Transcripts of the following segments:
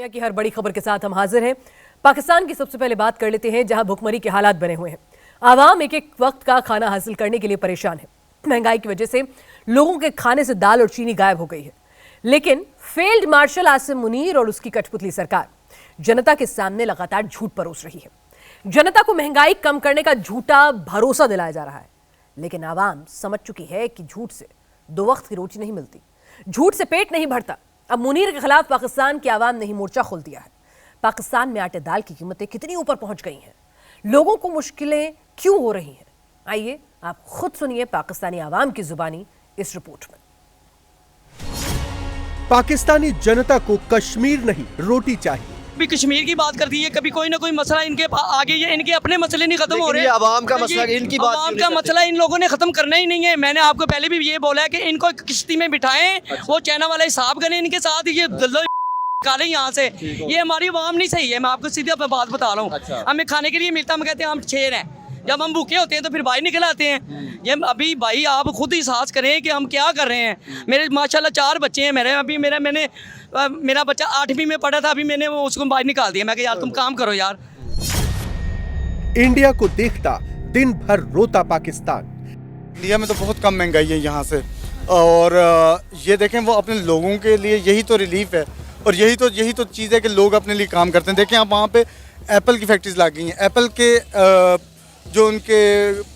दुनिया की हर बड़ी खबर के साथ हम हाजिर हैं। पाकिस्तान की सबसे पहले बात कर लेते हैं, जहां भुखमरी के हालात बने हुए हैं। आवाम एक एक वक्त का खाना हासिल करने के लिए परेशान है। महंगाई की वजह से लोगों के खाने से दाल और चीनी गायब हो गई है। लेकिन फील्ड मार्शल आसिम मुनीर और उसकी कठपुतली सरकार जनता के सामने लगातार झूठ परोस रही है। जनता को महंगाई कम करने का झूठा भरोसा दिलाया जा रहा है, लेकिन आवाम समझ चुकी है कि झूठ से दो वक्त की रोटी नहीं मिलती, झूठ से पेट नहीं भरता। अब मुनीर के खिलाफ पाकिस्तान की आवाम ने ही मोर्चा खोल दिया है। पाकिस्तान में आटे दाल की कीमतें कितनी ऊपर पहुंच गई हैं, लोगों को मुश्किलें क्यों हो रही हैं, आइए आप खुद सुनिए पाकिस्तानी आवाम की जुबानी इस रिपोर्ट में। पाकिस्तानी जनता को कश्मीर नहीं रोटी चाहिए। कभी कश्मीर की बात करती है, कभी कोई ना कोई मसला इनके आगे, ये इनके अपने मसले नहीं खत्म हो रहे। आवाम का मसला, इनकी बात आवाम का मसला इन लोगों ने खत्म करना ही नहीं है। मैंने आपको पहले भी ये बोला है कि इनको किश्ती में बिठाएं। अच्छा। वो चाइना वाला हिसाब करें इनके साथ, ये निकालें यहाँ से। ये हमारी आवाम नहीं सही है, मैं आपको सीधी बात बता रहा हूँ। अच्छा। हमें खाने के लिए मिलता, हम कहते हैं हम शेर हैं। जब हम भूखे होते हैं तो फिर भाई निकल आते हैं। ये अभी भाई आप खुद एहसास करें कि हम क्या कर रहे हैं। मेरे माशाल्लाह 4 बच्चे हैं मेरे। अभी मेरा बच्चा 8वीं में पढ़ा था, अभी मैंने उसको बाहर निकाल दिया। मैं कहा यार तुम काम करो यार। इंडिया को देखता दिन भर रोता पाकिस्तान। इंडिया में तो बहुत कम महंगाई है यहाँ से, और ये देखें वो अपने लोगों के लिए यही तो रिलीफ है, और यही तो चीज़ है कि लोग अपने लिए काम करते हैं। देखें आप वहाँ पे एप्पल की फैक्ट्रीज लग गई हैं, एप्पल के जो उनके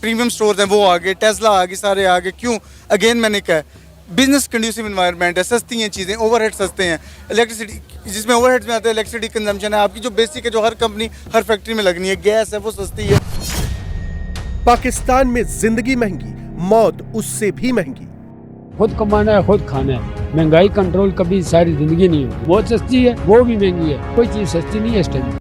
प्रीमियम स्टोर्स हैं वो आ गए, टेस्ला आ गई, सारे आ गए। क्यों? अगेन मैंने कहा बिजनेस कंड्यूसिव इन्वायरमेंट है, सस्ती हैं चीज़ें, ओवरहेड सस्ते हैं। इलेक्ट्रिसिटी जिसमें ओवरहेड्स में आते हैं, इलेक्ट्रिसिटी कंजम्पशन है आपकी जो बेसिक है, जो हर कंपनी हर फैक्ट्री में लगनी है, गैस है वो सस्ती है। पाकिस्तान में जिंदगी महंगी, मौत उससे भी महंगी। खुद कमाना है खुद खाना है, महंगाई कंट्रोल कभी सारी जिंदगी नहीं होगी। बहुत सस्ती है, वो भी महंगी है, कोई चीज सस्ती नहीं है इस टाइम।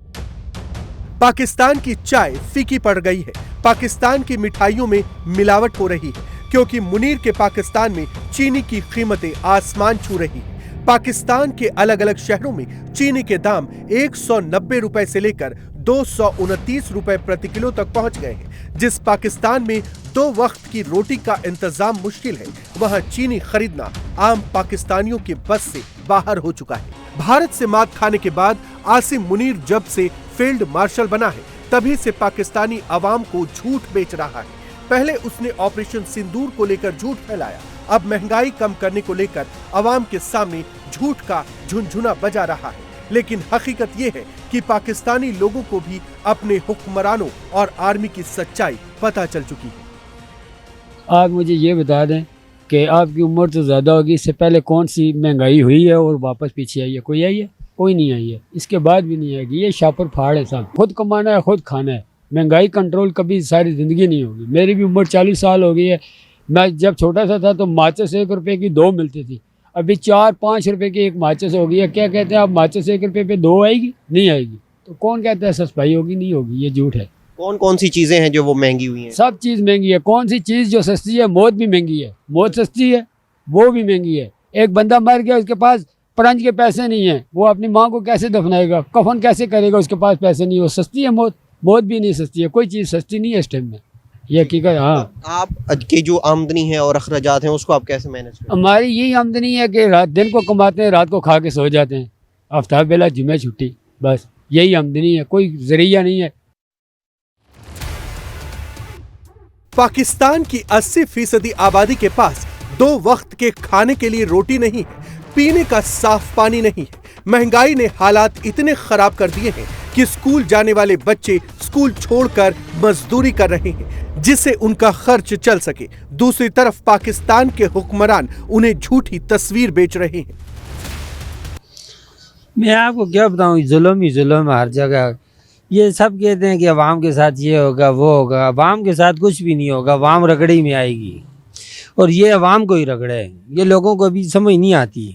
पाकिस्तान की चाय फीकी पड़ गई है, पाकिस्तान की मिठाइयों में मिलावट हो रही है, क्योंकि मुनीर के पाकिस्तान में चीनी की कीमतें आसमान छू रही है। पाकिस्तान के अलग अलग शहरों में चीनी के दाम 190 रुपए से लेकर 229 रुपए प्रति किलो तक पहुंच गए हैं। जिस पाकिस्तान में 2 वक्त की रोटी का इंतजाम मुश्किल है, वहां चीनी खरीदना आम पाकिस्तानियों के बस से बाहर हो चुका है। भारत से मात खाने के बाद आसिम मुनीर जब से फील्ड मार्शल बना है, तभी से पाकिस्तानी अवाम को झूठ बेच रहा है। पहले उसने ऑपरेशन सिंदूर को लेकर झूठ फैलाया, अब महंगाई कम करने को लेकर अवाम के सामने झूठ का झुनझुना बजा रहा है। लेकिन हकीकत यह है कि पाकिस्तानी लोगों को भी अपने हुक्मरानों और आर्मी की सच्चाई पता चल चुकी है। आप मुझे ये बता दें कि आपकी उम्र तो ज़्यादा होगी, इससे पहले कौन सी महंगाई हुई है और वापस पीछे आई है? कोई आई है? कोई नहीं आई है, इसके बाद भी नहीं आएगी। ये शापर फाड़ है साहब। खुद कमाना है खुद खाना है, महंगाई कंट्रोल कभी सारी ज़िंदगी नहीं होगी। मेरी भी उम्र 40 साल हो गई है। मैं जब छोटा सा था तो माचिस 1 रुपये की 2 मिलती थी, अभी 4-5 रुपये की एक माचिस हो गई है। क्या कहते हैं आप, माचिस 1 रुपये पे 2 आएगी? नहीं आएगी। तो कौन कहता है सस्ताई होगी? नहीं होगी, ये झूठ है। कौन कौन सी चीजें हैं जो वो महंगी हुई हैं? सब चीज़ महंगी है। कौन सी चीज़ जो सस्ती है? मौत भी महंगी है। मौत सस्ती है, वो भी महंगी है। एक बंदा मर गया, उसके पास परंज के पैसे नहीं है, वो अपनी माँ को कैसे दफनाएगा? कफन कैसे करेगा? उसके पास पैसे नहीं हो। सस्ती है मौत? मौत भी नहीं सस्ती है। कोई चीज़ सस्ती नहीं है इस टाइम में, ये हकीकत। हाँ, आप की जो आमदनी है और अखराजात हैं उसको आप कैसे मैनेज करते हैं? हमारी यही आमदनी है कि दिन को कमाते हैं, रात को खा के सो जाते हैं। आफ्ताब बेला जुमे छुट्टी, बस यही आमदनी है, कोई जरिया नहीं है। पाकिस्तान की 80% आबादी के पास 2 वक्त के खाने के लिए रोटी नहीं है, पीने का साफ पानी नहीं है। महंगाई ने हालात इतने खराब कर दिए हैं कि स्कूल जाने वाले बच्चे स्कूल छोड़कर मजदूरी कर रहे हैं, जिससे उनका खर्च चल सके। दूसरी तरफ पाकिस्तान के हुक्मरान उन्हें झूठी तस्वीर बेच रहे हैं। मैं आपको क्या बताऊं, जुल्म ही जुल्म हर जगह। ये सब कहते हैं कि अवाम के साथ ये होगा वो होगा, अवाम के साथ कुछ भी नहीं होगा। अवाम रगड़ी में आएगी और ये अवाम को ही रगड़े। ये लोगों को अभी समझ नहीं आती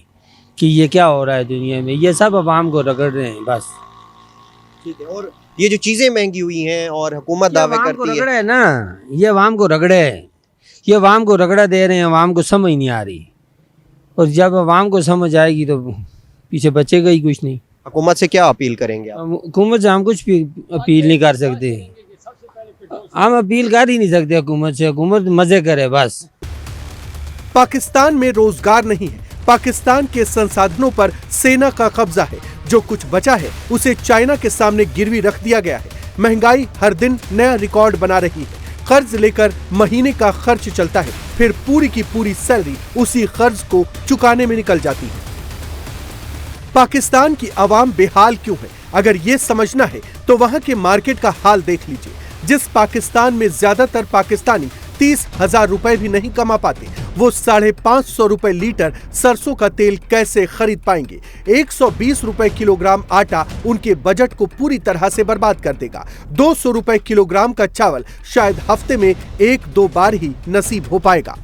कि ये क्या हो रहा है दुनिया में। ये सब अवाम को रगड़ रहे हैं बस। ठीक है। और ये जो चीजें महंगी हुई हैं और हुकूमत दावे करती है ना, ये अवाम को रगड़े, ये अवाम को रगड़ा दे रहे हैं। अवाम को समझ नहीं आ रही, और जब अवाम को समझ आएगी तो पीछे बचेगा ही कुछ नहीं। हुकूमत से क्या अपील करेंगे आप? हुकूमत से हम कुछ भी अपील नहीं कर सकते, हम अपील कर ही नहीं सकते हुकूमत से। हुकूमत मजे करे बस। पाकिस्तान में रोजगार नहीं है, पाकिस्तान के संसाधनों पर सेना का कब्जा है। जो कुछ बचा है उसे चाइना के सामने गिरवी रख दिया गया है। महंगाई हर दिन नया रिकॉर्ड बना रही है। कर्ज लेकर महीने का खर्च चलता है, फिर पूरी की पूरी सैलरी उसी कर्ज को चुकाने में निकल जाती है। पाकिस्तान की आवाम बेहाल क्यों है? अगर ये समझना है तो वहां के मार्केट का हाल देख लीजिए। जिस पाकिस्तान में ज्यादातर पाकिस्तानी 30,000 रुपए भी नहीं कमा पाते, वो 550 रुपए लीटर सरसों का तेल कैसे खरीद पाएंगे? 120 रुपए किलोग्राम आटा उनके बजट को पूरी तरह से बर्बाद कर देगा। 200 रुपए किलोग्राम का चावल शायद हफ्ते में 1-2 बार ही नसीब हो पाएगा।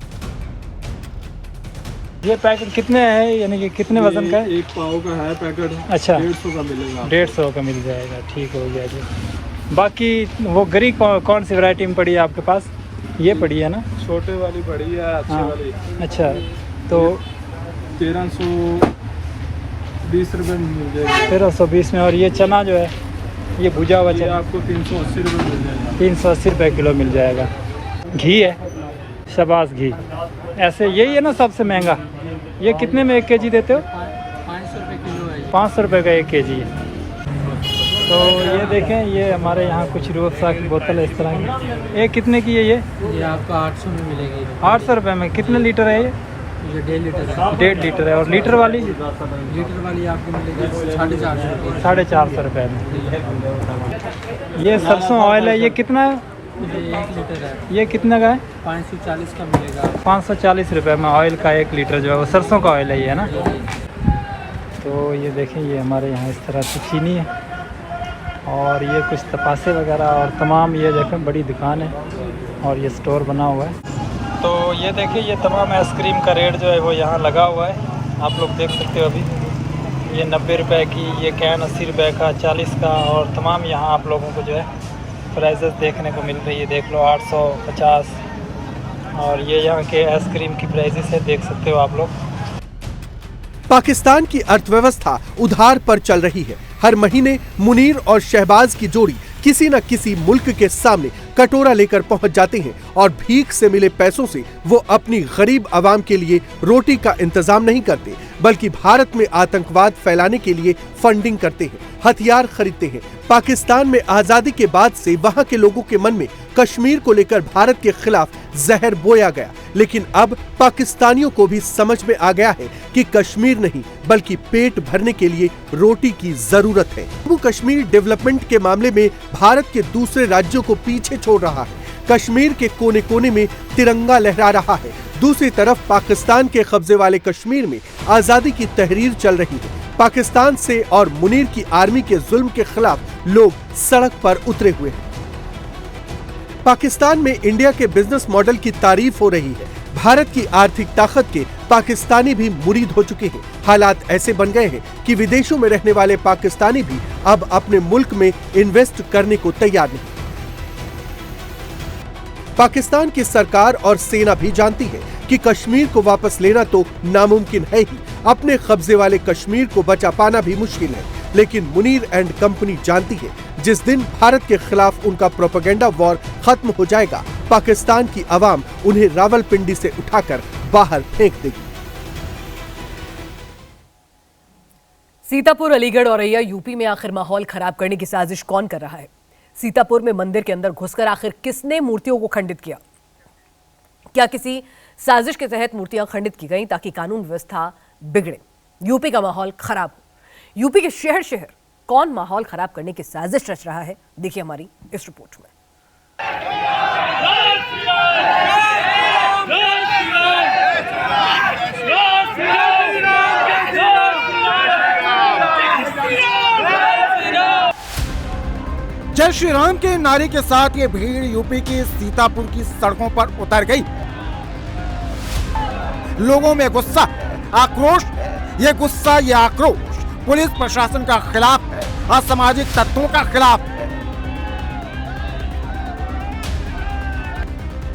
ये पैकेट कितने है, यानी कि कितने वजन का है? 1 पाव का है पैकेट। अच्छा, 150 का मिलेगा। 150 का मिल जाएगा, ठीक हो गया जी। बाकी वो गरी कौन सी वैरायटी में पड़ी है आपके पास? ये पड़ी है ना, छोटे वाली पड़ी है, अच्छी वाली। अच्छा, तो 1320 रुपये में मिल जाएगी। 1320 में। और ये चना जो है, ये भुजा हुआ चना आपको 380 रुपये मिल जाएगा। 380 रुपये किलो मिल जाएगा। घी है, शबाज घी, ऐसे यही है ना सबसे महंगा। ये कितने में 1 kg देते हो? 500 रुपये किलो है। 500 रुपये का 1 kg है। तो ये देखें, ये हमारे यहाँ कुछ रूह अफ़ज़ा की बोतल है इस तरह की। ये कितने की है? ये आपको 800 में मिलेगी। 800 रुपये में। कितने लीटर है ये? 1.5 लीटर है। 1.5 लीटर है। और लीटर वाली? लीटर वाली आपको मिलेगी 450 रुपये। 450 रुपये में। ये सरसों ऑयल है, ये कितना है? ये 1 लीटर है। ये कितने का है? 540 का मिलेगा। 540 रुपये में ऑयल का 1 लीटर जो है वो सरसों का ऑयल है, ये है ना। तो ये देखें, ये हमारे यहाँ इस तरह से चीनी है और ये कुछ तपासे वगैरह और तमाम, ये देखें बड़ी दुकान है और ये स्टोर बना हुआ है। तो ये देखिए, ये तमाम आइसक्रीम का रेट जो है वो यहाँ लगा हुआ है, आप लोग देख सकते हो। अभी ये 90 रुपये की, ये कैन 80 रुपये का, 40 का, और तमाम यहाँ आप लोगों को जो है प्राइजेस देखने को मिल रही है। देख लो 800, 50, और ये यहाँ के आइसक्रीम की प्राइजेस है, देख सकते हो आप लोग। पाकिस्तान की अर्थव्यवस्था उधार पर चल रही है। हर महीने मुनीर और शहबाज की जोड़ी किसी न किसी मुल्क के सामने कटोरा लेकर पहुंच जाते हैं और भीख से मिले पैसों से वो अपनी गरीब आवाम के लिए रोटी का इंतजाम नहीं करते, बल्कि भारत में आतंकवाद फैलाने के लिए फंडिंग करते हैं, हथियार खरीदते हैं। पाकिस्तान में आजादी के बाद से वहां के लोगों के मन में कश्मीर को लेकर भारत के खिलाफ जहर बोया गया, लेकिन अब पाकिस्तानियों को भी समझ में आ गया है कि कश्मीर नहीं बल्कि पेट भरने के लिए रोटी की जरूरत है। जम्मू कश्मीर डेवलपमेंट के मामले में भारत के दूसरे राज्यों को पीछे छोड़ रहा है। कश्मीर के कोने कोने में तिरंगा लहरा रहा है। दूसरी तरफ पाकिस्तान के कब्जे वाले कश्मीर में आजादी की तहरीर चल रही है। पाकिस्तान से और मुनीर की आर्मी के जुल्म के खिलाफ लोग सड़क पर उतरे हुए हैं। पाकिस्तान में इंडिया के बिजनेस मॉडल की तारीफ हो रही है। भारत की आर्थिक ताकत के पाकिस्तानी भी मुरीद हो चुके हैं। हालात ऐसे बन गए हैं कि विदेशों में रहने वाले पाकिस्तानी भी अब अपने मुल्क में इन्वेस्ट करने को तैयार नहीं। पाकिस्तान की सरकार और सेना भी जानती है कि कश्मीर को वापस लेना तो नामुमकिन है ही, अपने कब्जे वाले कश्मीर को बचा पाना भी मुश्किल है। लेकिन मुनीर एंड कंपनी जानती है, जिस दिन भारत के खिलाफ उनका प्रोपेगेंडा वॉर खत्म हो जाएगा, पाकिस्तान की आवाम उन्हें रावलपिंडी से उठाकर बाहर फेंक देगी। सीतापुर, अलीगढ़, औरैया, यूपी में आखिर माहौल खराब करने की साजिश कौन कर रहा है? सीतापुर में मंदिर के अंदर घुसकर आखिर किसने मूर्तियों को खंडित किया? क्या किसी साजिश के तहत मूर्तियां खंडित की गईं ताकि कानून व्यवस्था बिगड़े, यूपी का माहौल खराब हो? यूपी के शहर शहर कौन माहौल खराब करने की साजिश रच रहा है, देखिए हमारी इस रिपोर्ट में। जय श्री राम के नारे के साथ ये भीड़ यूपी की सीतापुर की सड़कों पर उतर गई। लोगों में गुस्सा, आक्रोश, ये गुस्सा, ये आक्रोश पुलिस प्रशासन का खिलाफ है, असामाजिक तत्वों का खिलाफ है।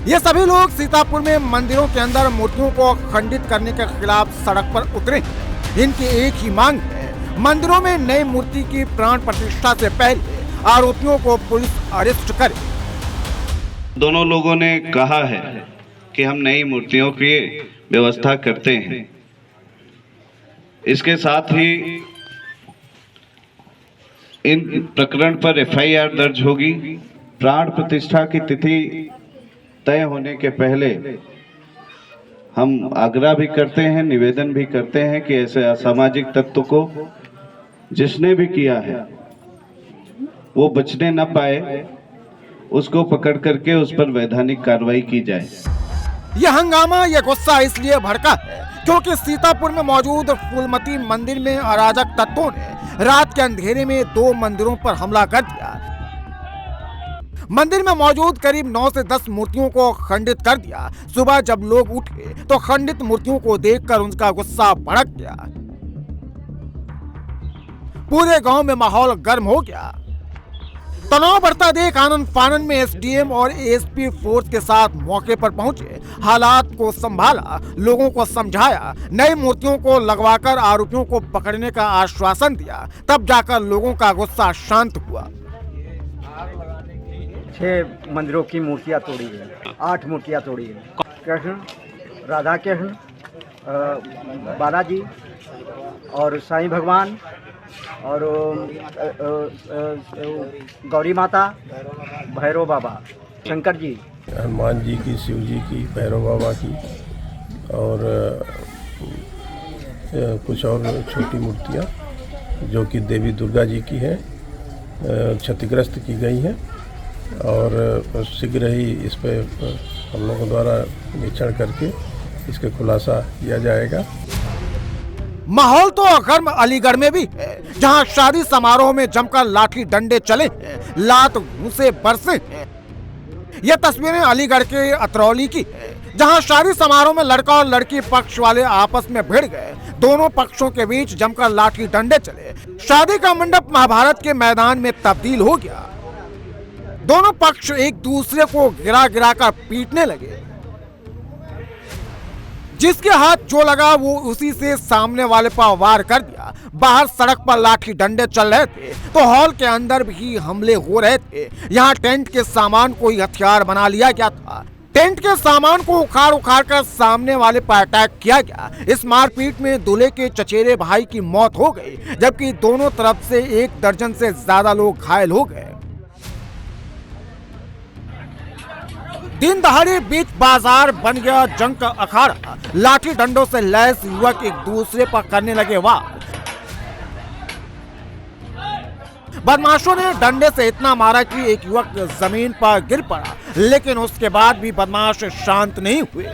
ये सभी लोग सीतापुर में मंदिरों के अंदर मूर्तियों को खंडित करने के खिलाफ सड़क पर उतरे। इनकी एक ही मांग है, मंदिरों में नई मूर्ति की प्राण प्रतिष्ठा से पहले आरोपियों को पुलिस अरेस्ट करे। दोनों लोगों ने कहा है कि हम नई मूर्तियों की व्यवस्था करते हैं। इसके साथ ही इन प्रकरण पर एफआईआर दर्ज होगी। प्राण प्रतिष्ठा की तिथि तय होने के पहले हम आग्रह भी करते हैं, निवेदन भी करते हैं कि ऐसे असामाजिक तत्व को जिसने भी किया है वो बचने न पाए, उसको पकड़ करके उस पर वैधानिक कार्रवाई की जाए। यह हंगामा, यह गुस्सा इसलिए भड़का है क्योंकि सीतापुर में मौजूद फूलमती मंदिर में अराजक तत्वों ने रात के अंधेरे में 2 मंदिरों पर हमला कर दिया। मंदिर में मौजूद करीब 9 से 10 मूर्तियों को खंडित कर दिया। सुबह जब लोग उठे तो खंडित मूर्तियों को देखकर उनका गुस्सा भड़क गया। पूरे गांव में माहौल गर्म हो गया। तनाव बढ़ता देख आनंद फानन में एसडीएम और एएसपी फोर्स के साथ मौके पर पहुंचे, हालात को संभाला, लोगों को समझाया, नई मूर्तियों को लगवाकर आरोपियों को पकड़ने का आश्वासन दिया। तब जाकर लोगों का गुस्सा शांत हुआ। 6 मंदिरों की मूर्तियां तोड़ी है, 8 मूर्तियां तोड़ी है। कृष्ण, राधा कृष्ण, बालाजी और साईं भगवान और गौरी माता, भैरव बाबा, शंकर जी, हनुमान जी की, शिव जी की, भैरव बाबा की और कुछ और छोटी मूर्तियाँ जो कि देवी दुर्गा जी की है, क्षतिग्रस्त की गई हैं और शीघ्र ही इस पर हम लोगों द्वारा निरीक्षण करके इसका खुलासा किया जाएगा। माहौल तो गर्म अलीगढ़ में भी है, जहां शादी समारोह में जमकर लाठी डंडे चले हैं, लात घूंसे बरसे हैं। यह तस्वीरें अलीगढ़ के अतरौली की है, जहां शादी समारोह में लड़का और लड़की पक्ष वाले आपस में भिड़ गए। दोनों पक्षों के बीच जमकर लाठी डंडे चले। शादी का मंडप महाभारत के मैदान में तब्दील हो गया। दोनों पक्ष एक दूसरे को गिरा गिरा कर पीटने लगे। जिसके हाथ जो लगा वो उसी से सामने वाले पर वार कर दिया। बाहर सड़क पर लाठी डंडे चल रहे थे तो हॉल के अंदर भी हमले हो रहे थे। यहाँ टेंट के सामान को ही हथियार बना लिया गया था। टेंट के सामान को उखाड़ उखाड़ कर सामने वाले पर अटैक किया गया। इस मारपीट में दूल्हे के चचेरे भाई की मौत हो गई, जबकि दोनों तरफ से 1 दर्जन से ज्यादा लोग घायल हो गए। दिन दहाड़े बीच बाजार बन गया जंग का अखाड़ा। लाठी डंडों से लैस युवक एक दूसरे पर करने लगे वार। बदमाशों ने डंडे से इतना मारा कि एक युवक जमीन पर गिर पड़ा, लेकिन उसके बाद भी बदमाश शांत नहीं हुए।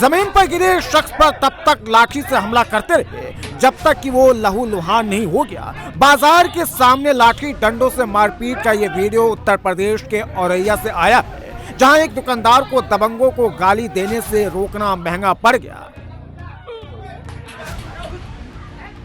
जमीन पर गिरे शख्स पर तब तक लाठी से हमला करते रहे जब तक कि वो लहूलुहान नहीं हो गया। बाजार के सामने लाठी डंडों से मारपीट का ये वीडियो उत्तर प्रदेश के औरैया से आया है, जहां एक दुकानदार को दबंगों को गाली देने से रोकना महंगा पड़ गया।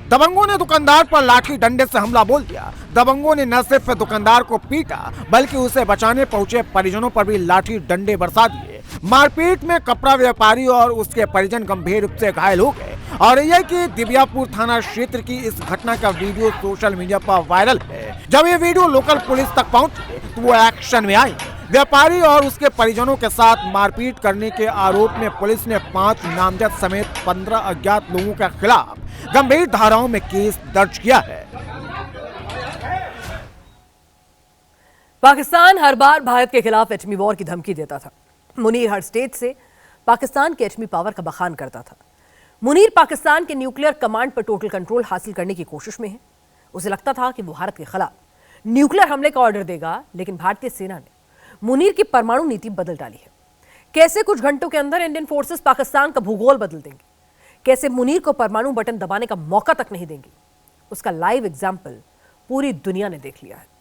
दबंगों ने दुकानदार पर लाठी डंडे से हमला बोल दिया। दबंगों ने न सिर्फ दुकानदार को पीटा बल्कि उसे बचाने पहुंचे परिजनों पर भी लाठी डंडे बरसा दिए। मारपीट में कपड़ा व्यापारी और उसके परिजन गंभीर रूप से घायल हो गए। और यह कि दिव्यापुर थाना क्षेत्र की इस घटना का वीडियो सोशल मीडिया पर वायरल है। जब ये वीडियो लोकल पुलिस तक पहुंची तो वो एक्शन में आई। व्यापारी और उसके परिजनों के साथ मारपीट करने के आरोप में पुलिस ने 5 नामजद समेत 15 अज्ञात लोगों के खिलाफ गंभीर धाराओं में केस दर्ज किया है। पाकिस्तान हर बार भारत के खिलाफ एटमी वॉर की धमकी देता था। मुनीर हर स्टेज से पाकिस्तान के एटमी पावर का बखान करता था। मुनीर पाकिस्तान के न्यूक्लियर कमांड पर टोटल कंट्रोल हासिल करने की कोशिश में है। उसे लगता था कि वो भारत के खिलाफ न्यूक्लियर हमले का ऑर्डर देगा, लेकिन भारतीय सेना ने मुनीर की परमाणु नीति बदल डाली है। कैसे कुछ घंटों के अंदर इंडियन फोर्सेस पाकिस्तान का भूगोल बदल देंगे, कैसे मुनीर को परमाणु बटन दबाने का मौका तक नहीं देंगे, उसका लाइव एग्जाम्पल पूरी दुनिया ने देख लिया है।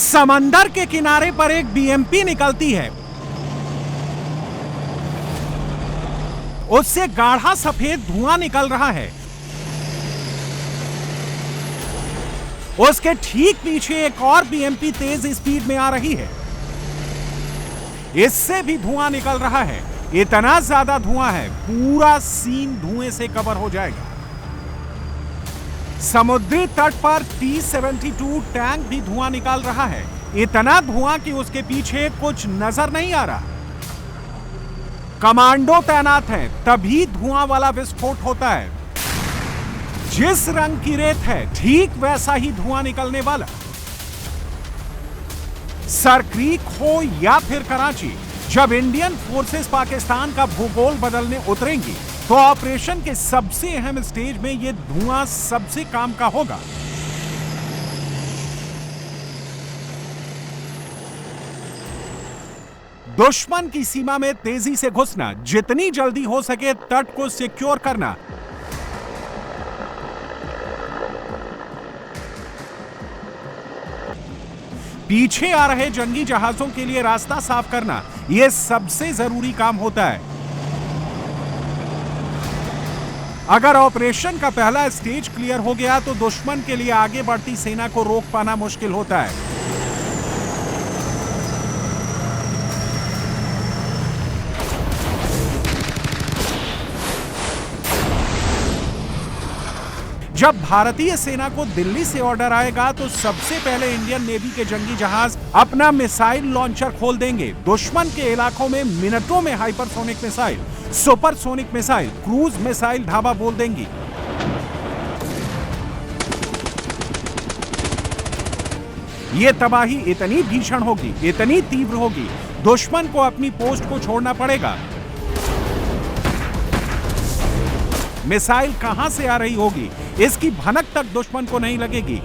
समंदर के किनारे पर एक बीएमपी निकलती है। उससे गाढ़ा सफेद धुआं निकल रहा है। उसके ठीक पीछे एक और बीएमपी तेज स्पीड में आ रही है। इससे भी धुआं निकल रहा है। इतना ज्यादा धुआं है, पूरा सीन धुएं से कवर हो जाएगा। समुद्री तट पर T-72 टैंक भी धुआं निकाल रहा है। इतना धुआं कि उसके पीछे कुछ नजर नहीं आ रहा। कमांडो तैनात हैं, तभी धुआं वाला विस्फोट होता है। जिस रंग की रेत है, ठीक वैसा ही धुआं निकलने वाला। सरक्रीक हो या फिर कराची, जब इंडियन फोर्सेस पाकिस्तान का भूगोल बदलने उतरेंगी तो ऑपरेशन के सबसे अहम स्टेज में यह धुआं सबसे काम का होगा। दुश्मन की सीमा में तेजी से घुसना, जितनी जल्दी हो सके तट को सिक्योर करना, पीछे आ रहे जंगी जहाजों के लिए रास्ता साफ करना, यह सबसे जरूरी काम होता है। अगर ऑपरेशन का पहला स्टेज क्लियर हो गया तो दुश्मन के लिए आगे बढ़ती सेना को रोक पाना मुश्किल होता है। जब भारतीय सेना को दिल्ली से ऑर्डर आएगा तो सबसे पहले इंडियन नेवी के जंगी जहाज अपना मिसाइल लॉन्चर खोल देंगे। दुश्मन के इलाकों में मिनटों में hypersonic missile, supersonic missile, cruise missile dhaba बोल देंगी। ये तबाही इतनी भीषण होगी, इतनी तीव्र होगी, दुश्मन को अपनी पोस्ट को छोड़ना पड़ेगा। मिसाइल कहां से आ रही होगी, इसकी भनक तक दुश्मन को नहीं लगेगी।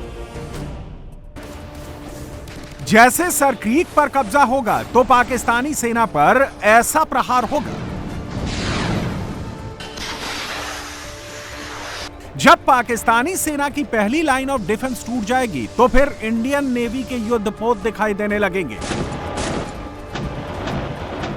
जैसे सरक्रीक पर कब्जा होगा तो पाकिस्तानी सेना पर ऐसा प्रहार होगा। जब पाकिस्तानी सेना की पहली लाइन ऑफ डिफेंस टूट जाएगी तो फिर इंडियन नेवी के युद्धपोत दिखाई देने लगेंगे।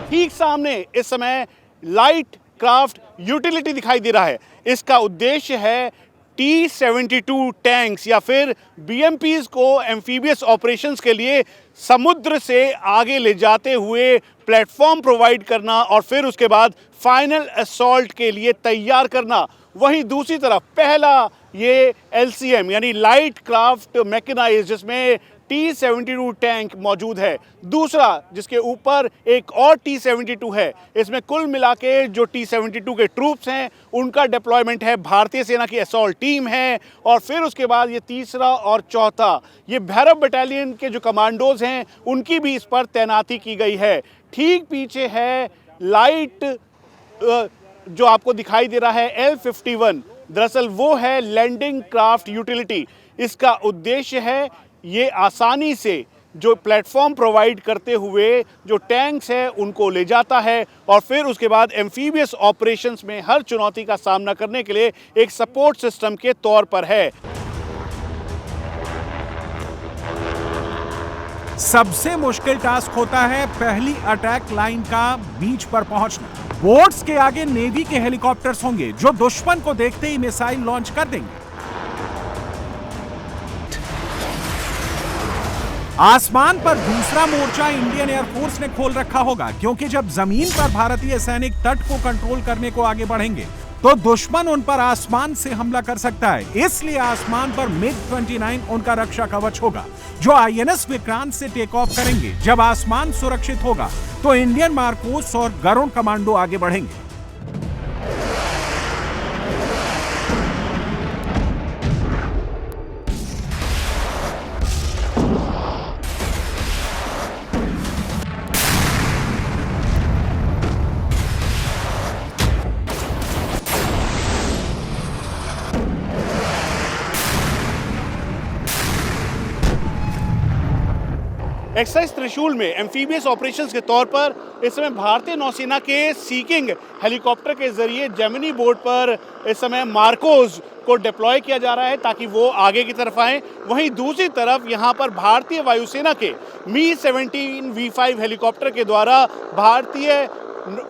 ठीक सामने इस समय लाइट क्राफ्ट यूटिलिटी दिखाई दे रहा है। इसका उद्देश्य है T-72 टैंक्स या फिर BMPs को एम्फीबियस ऑपरेशंस के लिए समुद्र से आगे ले जाते हुए प्लेटफॉर्म प्रोवाइड करना और फिर उसके बाद फाइनल असॉल्ट के लिए तैयार करना। वहीं दूसरी तरफ पहला ये LCM यानी लाइट क्राफ्ट मैकेनाइज, जिसमें T-72 टैंक मौजूद है। दूसरा जिसके ऊपर एक और T-72 है। इसमें कुल मिला के जो T-72 के ट्रूप्स हैं उनका डिप्लॉयमेंट है, भारतीय सेना की असॉल्ट टीम है। और फिर उसके बाद ये तीसरा और चौथा, ये भैरव बटालियन के जो कमांडोज हैं उनकी भी इस पर तैनाती की गई है। ठीक पीछे है लाइट जो आपको दिखाई दे रहा है L-51, दरअसल वो है लैंडिंग क्राफ्ट यूटिलिटी। इसका उद्देश्य है ये आसानी से जो प्लेटफॉर्म प्रोवाइड करते हुए जो टैंक्स हैं उनको ले जाता है और फिर उसके बाद एम्फीबियस ऑपरेशंस में हर चुनौती का सामना करने के लिए एक सपोर्ट सिस्टम के तौर पर है। सबसे मुश्किल टास्क होता है पहली अटैक लाइन का बीच पर पहुंचना। बोट्स के आगे नेवी के हेलीकॉप्टर्स होंगे जो दुश्मन को देखते ही मिसाइल लॉन्च कर देंगे। आसमान पर दूसरा मोर्चा इंडियन एयरफोर्स ने खोल रखा होगा, क्योंकि जब जमीन पर भारतीय सैनिक तट को कंट्रोल करने को आगे बढ़ेंगे तो दुश्मन उन पर आसमान से हमला कर सकता है। इसलिए आसमान पर MiG-29 उनका रक्षा कवच होगा जो INS विक्रांत से टेक ऑफ करेंगे। जब आसमान सुरक्षित होगा तो इंडियन मार्कोस और गरुण कमांडो आगे बढ़ेंगे। एक्सरसाइज त्रिशूल में एम्फीबियस ऑपरेशंस के तौर पर इस समय भारतीय नौसेना के सीकिंग हेलीकॉप्टर के जरिए जेमिनी बोर्ड पर इस समय मार्कोस को डिप्लॉय किया जा रहा है ताकि वो आगे की तरफ आएं। वहीं दूसरी तरफ यहां पर भारतीय वायुसेना के Mi-17 V5 हेलीकॉप्टर के द्वारा भारतीय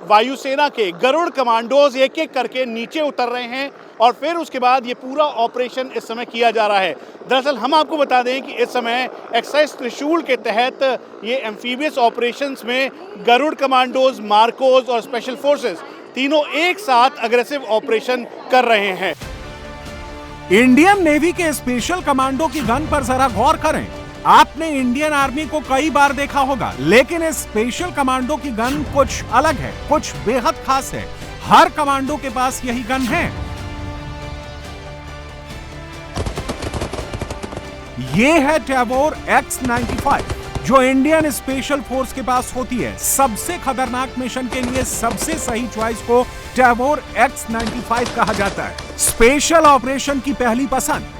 वायुसेना के गरुड़ कमांडोज एक एक करके नीचे उतर रहे हैं और फिर उसके बाद ये पूरा ऑपरेशन इस समय किया जा रहा है। दरअसल हम आपको बता दें कि इस समय एक्सरसाइज त्रिशूल के तहत ये एम्फीबियस ऑपरेशंस में गरुड़ कमांडोज, मार्कोस और स्पेशल फोर्सेस तीनों एक साथ अग्रेसिव ऑपरेशन कर रहे हैं। इंडियन नेवी के स्पेशल कमांडो की गन पर जरा गौर करें। आपने इंडियन आर्मी को कई बार देखा होगा, लेकिन इस स्पेशल कमांडो की गन कुछ अलग है, कुछ बेहद खास है। हर कमांडो के पास यही गन है। ये है टैवोर X-95 जो इंडियन स्पेशल फोर्स के पास होती है। सबसे खतरनाक मिशन के लिए सबसे सही चॉइस को टैवोर X-95 कहा जाता है। स्पेशल ऑपरेशन की पहली पसंद।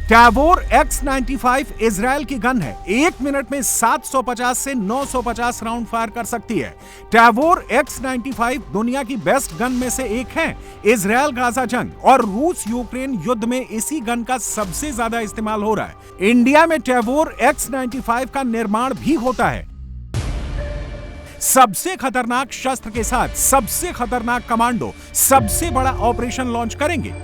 टैवोर X-95 इजराइल की गन है। 1 मिनट में 750 से 950 राउंड फायर कर सकती है। टैवोर X-95 दुनिया की बेस्ट गन में से एक है। इजराइल गाजा जंग और रूस यूक्रेन युद्ध में इसी गन का सबसे ज्यादा इस्तेमाल हो रहा है। इंडिया में टैवोर X-95 का निर्माण भी होता है। सबसे खतरनाक शस्त्र के साथ सबसे खतरनाक कमांडो सबसे बड़ा ऑपरेशन लॉन्च करेंगे।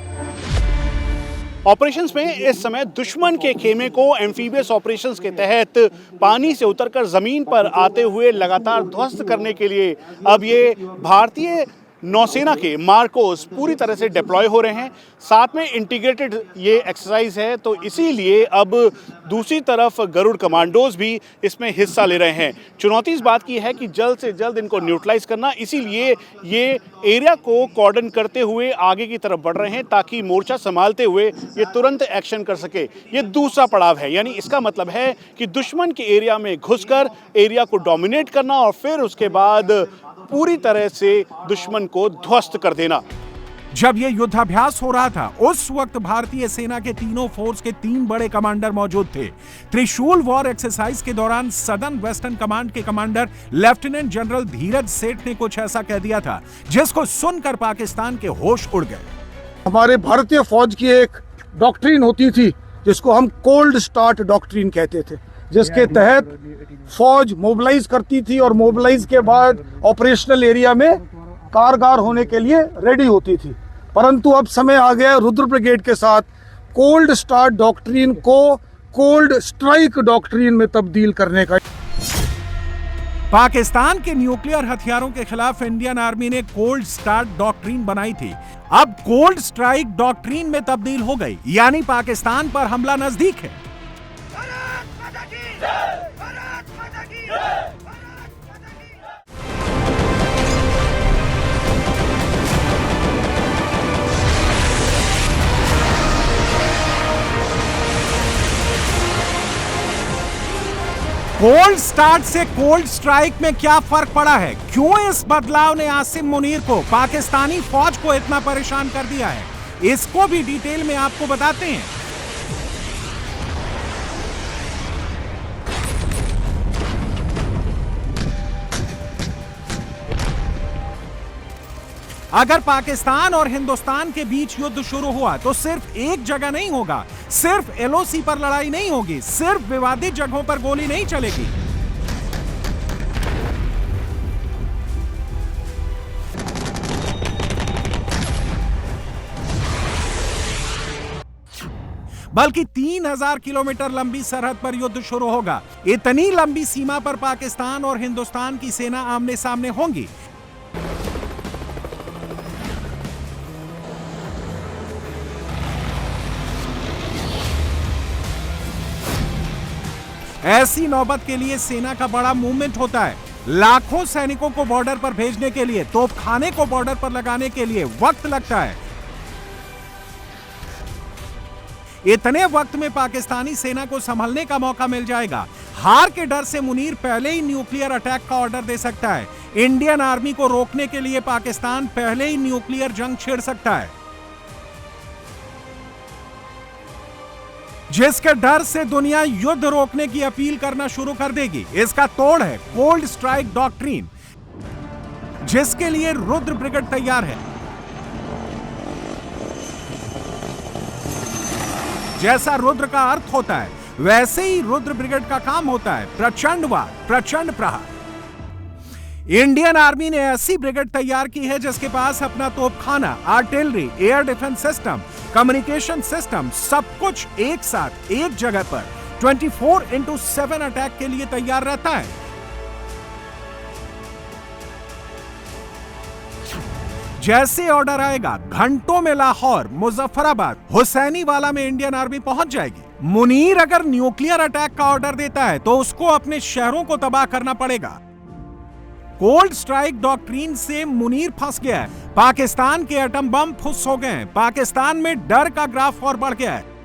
ऑपरेशंस में इस समय दुश्मन के खेमे को एम्फीबियस ऑपरेशंस के तहत पानी से उतरकर जमीन पर आते हुए लगातार ध्वस्त करने के लिए अब ये भारतीय नौसेना के मार्कोस पूरी तरह से डिप्लॉय हो रहे हैं। साथ में इंटीग्रेटेड ये एक्सरसाइज है, तो इसीलिए अब दूसरी तरफ गरुड़ कमांडोज भी इसमें हिस्सा ले रहे हैं। चुनौती इस बात की है कि जल्द से जल्द इनको न्यूट्रलाइज करना, इसीलिए ये एरिया को कॉर्डन करते हुए आगे की तरफ बढ़ रहे हैं ताकि मोर्चा संभालते हुए ये तुरंत एक्शन कर सके। ये दूसरा पड़ाव है, यानी इसका मतलब है कि दुश्मन के एरिया में घुसकर एरिया को डोमिनेट करना और फिर उसके बाद पूरी तरह से दुश्मन को ध्वस्त कर देना। जब यह युद्धाभ्यास हो रहा था उस वक्त भारतीय सेना के तीनों फोर्स के 3 बड़े कमांडर मौजूद थे। त्रिशूल वॉर एक्सरसाइज के दौरान सदर्न वेस्टर्न कमांड के कमांडर लेफ्टिनेंट जनरल धीरज सेठ ने कुछ ऐसा कह दिया था जिसको सुनकर पाकिस्तान के होश उड़ गए। हमारे भारतीय फौज की एक डॉक्ट्रिन होती थी जिसको हम कोल्ड स्टार्ट डॉक्ट्रिन कहते थे, जिसके तहत फौज मोबिलाइज करती थी और मोबिलाइज के बाद ऑपरेशनल एरिया में कारगर होने के लिए रेडी होती थी। परंतु अब समय आ गया रुद्र ब्रिगेड के साथ कोल्ड स्टार्ट डॉक्ट्रिन को कोल्ड स्ट्राइक डॉक्ट्रिन में तब्दील करने का। पाकिस्तान के न्यूक्लियर हथियारों के खिलाफ इंडियन आर्मी ने कोल्ड स्टार्ट डॉक्ट्रिन बनाई थी, अब कोल्ड स्ट्राइक डॉक्ट्रिन में तब्दील हो गई, यानी पाकिस्तान पर हमला नजदीक है। कोल्ड स्टार्ट से कोल्ड स्ट्राइक में क्या फर्क पड़ा है? क्यों इस बदलाव ने आसिम मुनीर को, पाकिस्तानी फौज को इतना परेशान कर दिया है? इसको भी डिटेल में आपको बताते हैं। अगर पाकिस्तान और हिंदुस्तान के बीच युद्ध शुरू हुआ तो सिर्फ एक जगह नहीं होगा, सिर्फ एलओसी पर लड़ाई नहीं होगी, सिर्फ विवादित जगहों पर गोली नहीं चलेगी। बल्कि 3000 किलोमीटर लंबी सरहद पर युद्ध शुरू होगा। इतनी लंबी सीमा पर पाकिस्तान और हिंदुस्तान की सेना आमने सामने होंगी। ऐसी नौबत के लिए सेना का बड़ा मूवमेंट होता है। लाखों सैनिकों को बॉर्डर पर भेजने के लिए, तोपखाने को बॉर्डर पर लगाने के लिए वक्त लगता है। इतने वक्त में पाकिस्तानी सेना को संभलने का मौका मिल जाएगा। हार के डर से मुनीर पहले ही न्यूक्लियर अटैक का ऑर्डर दे सकता है। इंडियन आर्मी को रोकने के लिए पाकिस्तान पहले ही न्यूक्लियर जंग छेड़ सकता है, जिसके डर से दुनिया युद्ध रोकने की अपील करना शुरू कर देगी। इसका तोड़ है कोल्ड स्ट्राइक डॉक्ट्रिन, जिसके लिए रुद्र ब्रिगेड तैयार है। जैसा रुद्र का अर्थ होता है वैसे ही रुद्र ब्रिगेड का काम होता है प्रचंड वार, प्रचंड प्रहार। इंडियन आर्मी ने ऐसी ब्रिगेड तैयार की है जिसके पास अपना तोपखाना, artillery, air defence system, communication system, सब कुछ एक साथ एक जगह पर 24/7 अटैक के लिए तैयार रहता है। जैसे ऑर्डर आएगा, घंटों में लाहौर, मुजफ्फराबाद, हुसैनीवाला में इंडियन आर्मी पहुंच जाएगी। मुनीर अगर न्यूक्लियर अटैक का ऑर्डर देता है तो उसको अपने शहरों को तबाह करना पड़ेगा। कोल्ड स्ट्राइक डॉक्ट्रिन से मुनीर फंस गया है। पाकिस्तान के एटम बम फुस हो गए हैं। पाकिस्तान में डर का ग्राफ और बढ़ गया है।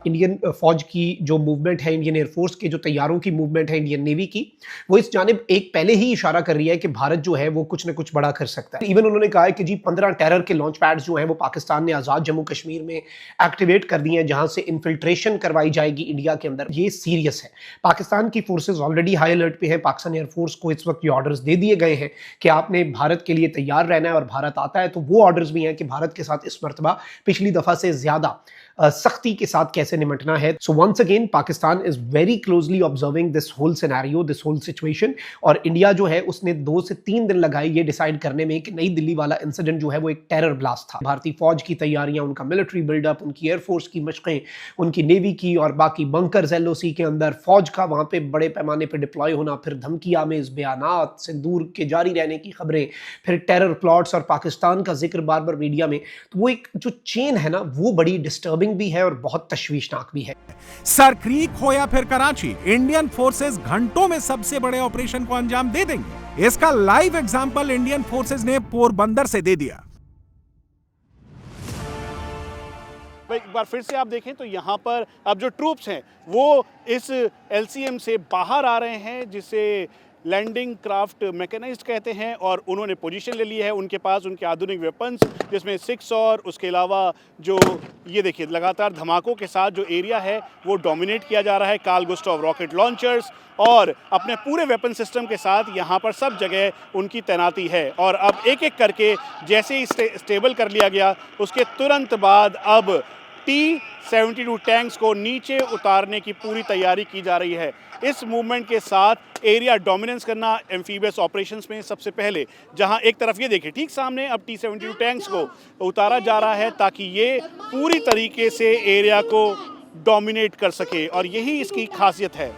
इंडियन फौज की जो मूवमेंट है, इंडियन एयरफोर्स के जो तैयारों की मूवमेंट है, इंडियन नेवी की, वो इस जानिब एक पहले ही इशारा कर रही है कि भारत जो है वो कुछ न कुछ बड़ा कर सकता है। इवन उन्होंने कहा है कि जी 15 टेरर के लॉन्च पैड्स जो हैं वो पाकिस्तान ने आज़ाद जम्मू कश्मीर में एक्टिवेट कर दिए हैं, जहां से इन्फिल्ट्रेशन करवाई जाएगी इंडिया के अंदर। ये सीरियस है। पाकिस्तान की फोर्सेज ऑलरेडी हाई अलर्ट पे है। पाकिस्तान एयरफोर्स को इस वक्त ये ऑर्डर्स दे दिए गए हैं कि आपने भारत के लिए तैयार रहना है, और भारत आता है तो वो ऑर्डर्स भी हैं कि भारत के साथ इस मरतबा पिछली दफा से ज्यादा सख्ती के साथ कैसे निपटना है। So once again Pakistan is very closely observing this whole scenario, this whole situation, और इंडिया जो है उसने 2 से 3 दिन लगाए ये डिसाइड करने में कि नई दिल्ली वाला इंसिडेंट जो है वो एक टेरर ब्लास्ट था। भारतीय फौज की तैयारियां, उनका मिलिट्री बिल्डअप, उनकी एयरफोर्स की मशकें, उनकी नेवी की और बाकी बंकर्स LOC के अंदर फौज का वहां पे बड़े पैमाने पर डिप्लॉय होना, फिर धमकी आमेज बयानात, सिंदूर के जारी रहने की खबरें, फिर टेरर प्लॉट्स और पाकिस्तान का जिक्र बार बार मीडिया में, तो वो एक जो चेन है ना वो बड़ी डिस्टर्बिंग भी है और बहुत तशवीशनाक भी है। सर क्रीक हो या फिर कराची, इंडियन फोर्सेस घंटों में सबसे बड़े ऑपरेशन को अंजाम दे देंगे। इसका लाइव एग्जांपल इंडियन फोर्सेस ने पोरबंदर से दे दिया। एक बार फिर से आप देखें तो यहाँ पर अब जो ट्रूप्स हैं वो इस LCM से बाहर आ रहे हैं, जिसे लैंडिंग क्राफ्ट मैकेनाइज्ड कहते हैं, और उन्होंने पोजीशन ले ली है। उनके पास उनके आधुनिक वेपन्स, जिसमें 6 और उसके अलावा जो ये देखिए लगातार धमाकों के साथ जो एरिया है वो डोमिनेट किया जा रहा है। कार्ल गुस्टाव रॉकेट लॉन्चर्स और अपने पूरे वेपन सिस्टम के साथ यहाँ पर सब जगह उनकी तैनाती है। और अब एक एक करके जैसे ही स्टेबल कर लिया गया, उसके तुरंत बाद अब T-72 टैंक्स को नीचे उतारने की पूरी तैयारी की जा रही है। इस मूवमेंट के साथ एरिया डोमिनेंस करना एम्फीबियस ऑपरेशंस में सबसे पहले, जहां एक तरफ ये देखिए ठीक सामने अब T-72 टैंक्स को उतारा जा रहा है ताकि ये पूरी तरीके से एरिया को डोमिनेट कर सके, और यही इसकी खासियत है।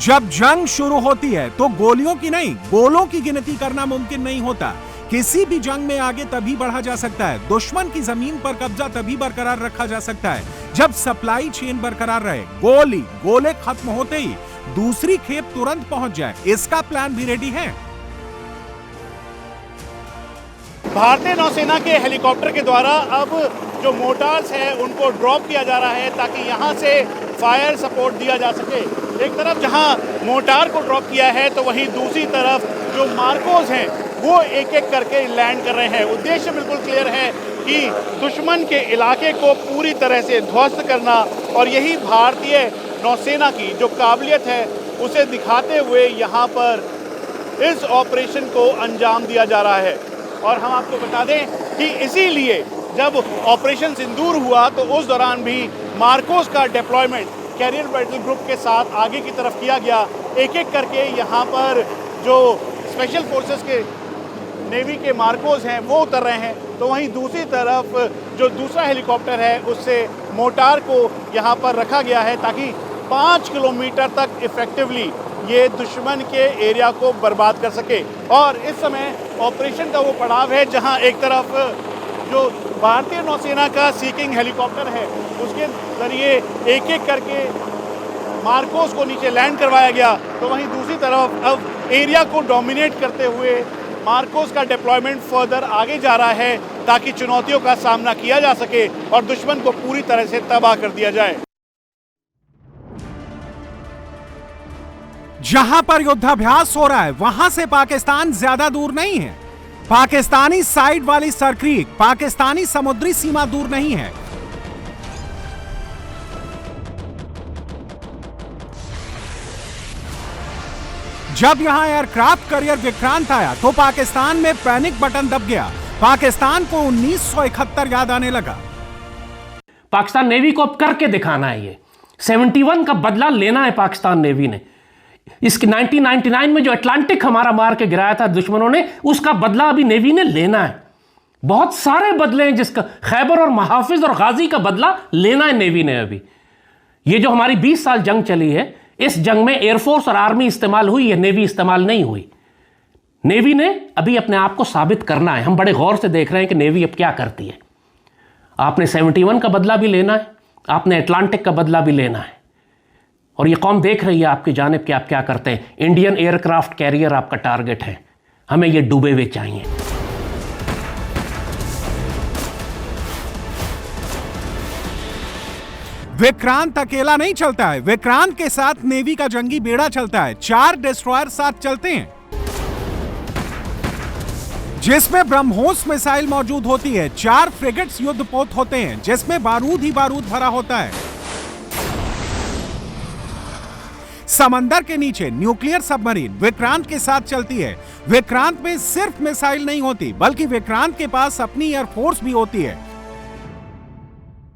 जब जंग शुरू होती है तो गोलियों की नहीं, गोलों की गिनती करना मुमकिन नहीं होता। किसी भी जंग में आगे तभी बढ़ा जा सकता है, दुश्मन की जमीन पर कब्जा तभी बरकरार रखा जा सकता है जब सप्लाई चेन बरकरार रहे। गोले खत्म होते ही दूसरी खेप तुरंत पहुंच जाए, इसका प्लान भी रेडी है। भारतीय नौसेना के हेलीकॉप्टर के द्वारा अब जो मोटार्स हैं उनको ड्रॉप किया जा रहा है ताकि यहां से फायर सपोर्ट दिया जा सके। एक तरफ जहां मोटार को ड्रॉप किया है तो वहीं दूसरी तरफ जो मार्कोस हैं वो एक एक करके लैंड कर रहे हैं। उद्देश्य बिल्कुल क्लियर है कि दुश्मन के इलाके को पूरी तरह से ध्वस्त करना, और यही भारतीय नौसेना की जो काबिलियत है उसे दिखाते हुए यहाँ पर इस ऑपरेशन को अंजाम दिया जा रहा है। और हम आपको बता दें कि इसीलिए जब ऑपरेशन सिंदूर हुआ तो उस दौरान भी मार्कोस का डिप्लॉयमेंट कैरियर बैटल ग्रुप के साथ आगे की तरफ किया गया। एक एक करके यहाँ पर जो स्पेशल फोर्सेस के नेवी के मार्कोस हैं वो उतर रहे हैं, तो वहीं दूसरी तरफ जो दूसरा हेलीकॉप्टर है उससे मोटार को यहाँ पर रखा गया है ताकि 5 किलोमीटर तक इफेक्टिवली ये दुश्मन के एरिया को बर्बाद कर सके। और इस समय ऑपरेशन का वो पड़ाव है जहाँ एक तरफ जो भारतीय नौसेना का सीकिंग हेलीकॉप्टर है उसके ज़रिए एक एक करके मार्कोस को नीचे लैंड करवाया गया, तो वहीं दूसरी तरफ अब एरिया को डोमिनेट करते हुए मार्कोस का डिप्लॉयमेंट फर्दर आगे जा रहा है ताकि चुनौतियों का सामना किया जा सके और दुश्मन को पूरी तरह से तबाह कर दिया जाए। जहां पर युद्धाभ्यास हो रहा है वहां से पाकिस्तान ज्यादा दूर नहीं है। पाकिस्तानी साइड वाली सरक्रीक, पाकिस्तानी समुद्री सीमा दूर नहीं है। जब यहां एयरक्राफ्ट कैरियर विक्रांत आया तो पाकिस्तान में पैनिक बटन दब गया। पाकिस्तान को 1971 याद आने लगा। पाकिस्तान नेवी को अब करके दिखाना है, ये 71 का बदला लेना है पाकिस्तान नेवी ने। इसके 1999 में जो अटलांटिक हमारा मार के गिराया था दुश्मनों ने, उसका बदला अभी नेवी ने लेना है। बहुत सारे बदले हैं, जिसका खैबर और महाफिज और गाजी का बदला लेना है नेवी ने। अभी ये जो हमारी 20 साल जंग चली है, इस जंग में एयरफोर्स और आर्मी इस्तेमाल हुई है, नेवी इस्तेमाल नहीं हुई। नेवी ने अभी अपने आप को साबित करना है। हम बड़े गौर से देख रहे हैं कि नेवी अब क्या करती है। आपने 71 का बदला भी लेना है, आपने अटलांटिक का बदला भी लेना है, और ये कौम देख रही है आपकी जानिब कि आप क्या करते हैं। इंडियन एयरक्राफ्ट कैरियर आपका टारगेट है, हमें ये डूबे हुए चाहिए। विक्रांत अकेला नहीं चलता है, विक्रांत के साथ नेवी का जंगी बेड़ा चलता है। 4 डिस्ट्रॉयर साथ चलते हैं, जिसमें ब्रह्मोस मिसाइल मौजूद होती है। 4 फ्रिगेट्स युद्धपोत होते हैं, जिसमें बारूद ही बारूद भरा होता है। समंदर के नीचे न्यूक्लियर सबमरीन विक्रांत के साथ चलती है। विक्रांत में सिर्फ मिसाइल नहीं होती, बल्कि विक्रांत के पास अपनी एयरफोर्स भी होती है।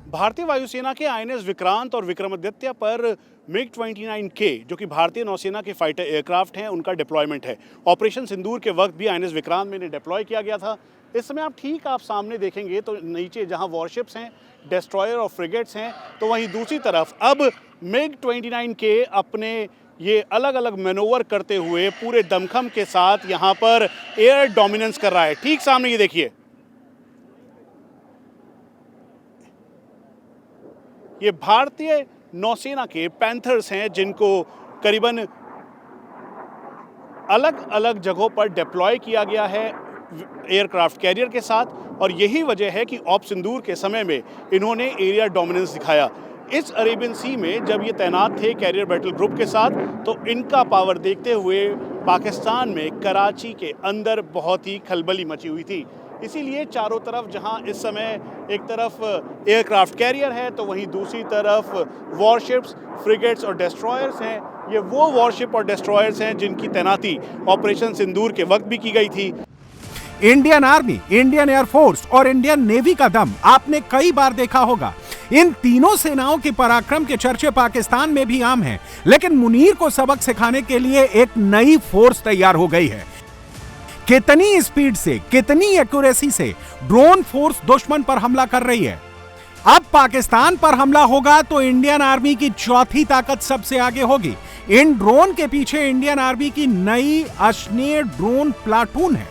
भारतीय वायुसेना के आईएनएस विक्रांत और विक्रमादित्य पर MiG-29K जो कि भारतीय नौसेना के फाइटर एयरक्राफ्ट हैं, उनका डिप्लॉयमेंट है। ऑपरेशन सिंदूर के वक्त भी आईएनएस विक्रांत में इन्हें डिप्लॉय किया गया था। इस समय आप सामने देखेंगे तो नीचे जहां वॉरशिप्स हैं, डिस्ट्रॉयर और फ्रिगेट्स हैं, तो वहीं दूसरी तरफ अब MiG-29K अपने ये अलग अलग मैनोवर करते हुए पूरे दमखम के साथ यहाँ पर एयर डोमिनेंस कर रहा है। ठीक सामने ये देखिए, ये भारतीय नौसेना के पैंथर्स हैं, जिनको करीबन अलग अलग जगहों पर डिप्लॉय किया गया है एयरक्राफ्ट कैरियर के साथ, और यही वजह है कि ऑप सिंदूर के समय में इन्होंने एरिया डोमिनेंस दिखाया। इस अरेबियन सी में जब ये तैनात थे कैरियर बैटल ग्रुप के साथ, तो इनका पावर देखते हुए पाकिस्तान में कराची के अंदर बहुत ही खलबली मची हुई थी। इसीलिए चारों तरफ जहां इस समय एक तरफ एयरक्राफ्ट कैरियर है, तो वहीं दूसरी तरफ वॉरशिप्स, फ्रिगेट्स और डिस्ट्रॉयर्स हैं। ये वो वॉरशिप और डिस्ट्रॉयर्स हैं जिनकी तैनाती ऑपरेशन सिंदूर के वक्त भी की गई थी। इंडियन आर्मी, इंडियन एयरफोर्स और इंडियन नेवी का दम आपने कई बार देखा होगा। इन तीनों सेनाओं के पराक्रम के चर्चे पाकिस्तान में भी आम हैं, लेकिन मुनीर को सबक सिखाने के लिए एक नई फोर्स तैयार हो गई है। कितनी स्पीड से, कितनी एक्यूरेसी से ड्रोन फोर्स दुश्मन पर हमला कर रही है। अब पाकिस्तान पर हमला होगा तो इंडियन आर्मी की चौथी ताकत सबसे आगे होगी। इन ड्रोन के पीछे इंडियन आर्मी की नई अश्नेय ड्रोन प्लाटून है।